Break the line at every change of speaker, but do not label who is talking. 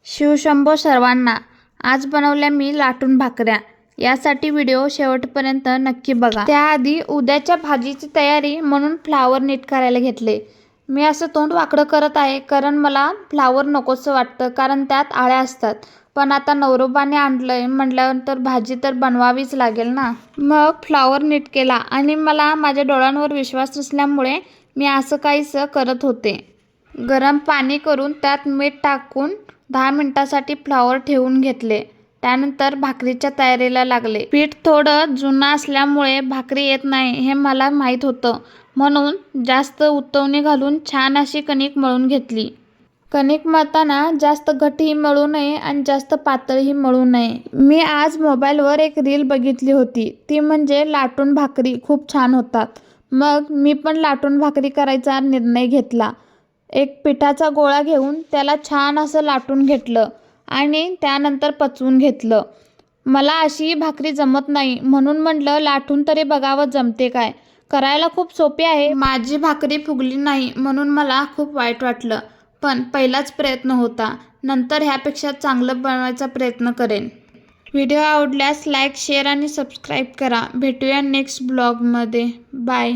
शिवशंभो सर्वांना. आज बनवल्या मी लाटून भाकऱ्या. यासाठी व्हिडिओ शेवटपर्यंत नक्की बघा. त्याआधी उद्याच्या भाजीची तयारी म्हणून फ्लावर नीट करायला घेतले. मी असं तोंड वाकडं करत आहे कारण मला फ्लावर नकोसं वाटतं, कारण त्यात आळ्या असतात. पण आता नवरोबाने आणलंय म्हटल्यानंतर भाजी तर बनवावीच लागेल ना. मग फ्लावर नीट केला आणि मला माझ्या डोळ्यांवर विश्वास नसल्यामुळे मी असं काहीसं करत होते. गरम पाणी करून त्यात मीठ टाकून 10 मिनिटांसाठी फ्लावर ठेवून घेतले. त्यानंतर भाकरीच्या तयारीला लागले. पीठ थोडं जुनं असल्यामुळे भाकरी येत नाही हे मला माहीत होतं, म्हणून जास्त उतवणी घालून छान अशी कणिक मळून घेतली. कणिक मळताना जास्त घट्टही मळू नये आणि जास्त पातळही मळू नये. मी आज मोबाईलवर एक रील बघितली होती, ती म्हणजे लाटून भाकरी खूप छान होतात. मग मी पण लाटून भाकरी करायचा निर्णय घेतला. एक पिठाचा गोळा घेऊन त्याला छान असं लाटून घेतलं आणि त्यानंतर पचवून घेतलं. मला अशी भाकरी जमत नाही, म्हणून म्हटलं लाटून तरी बघावं जमते काय. करायला खूप सोपी आहे. माझी भाकरी फुगली नाही म्हणून मला खूप वाईट वाटलं, पण पहिलाच प्रयत्न होता. नंतर ह्यापेक्षा चांगलं बनवायचा प्रयत्न करेन. व्हिडिओ आवडल्यास लाईक, शेअर आणि सबस्क्राईब करा. भेटूया नेक्स्ट ब्लॉगमध्ये. बाय.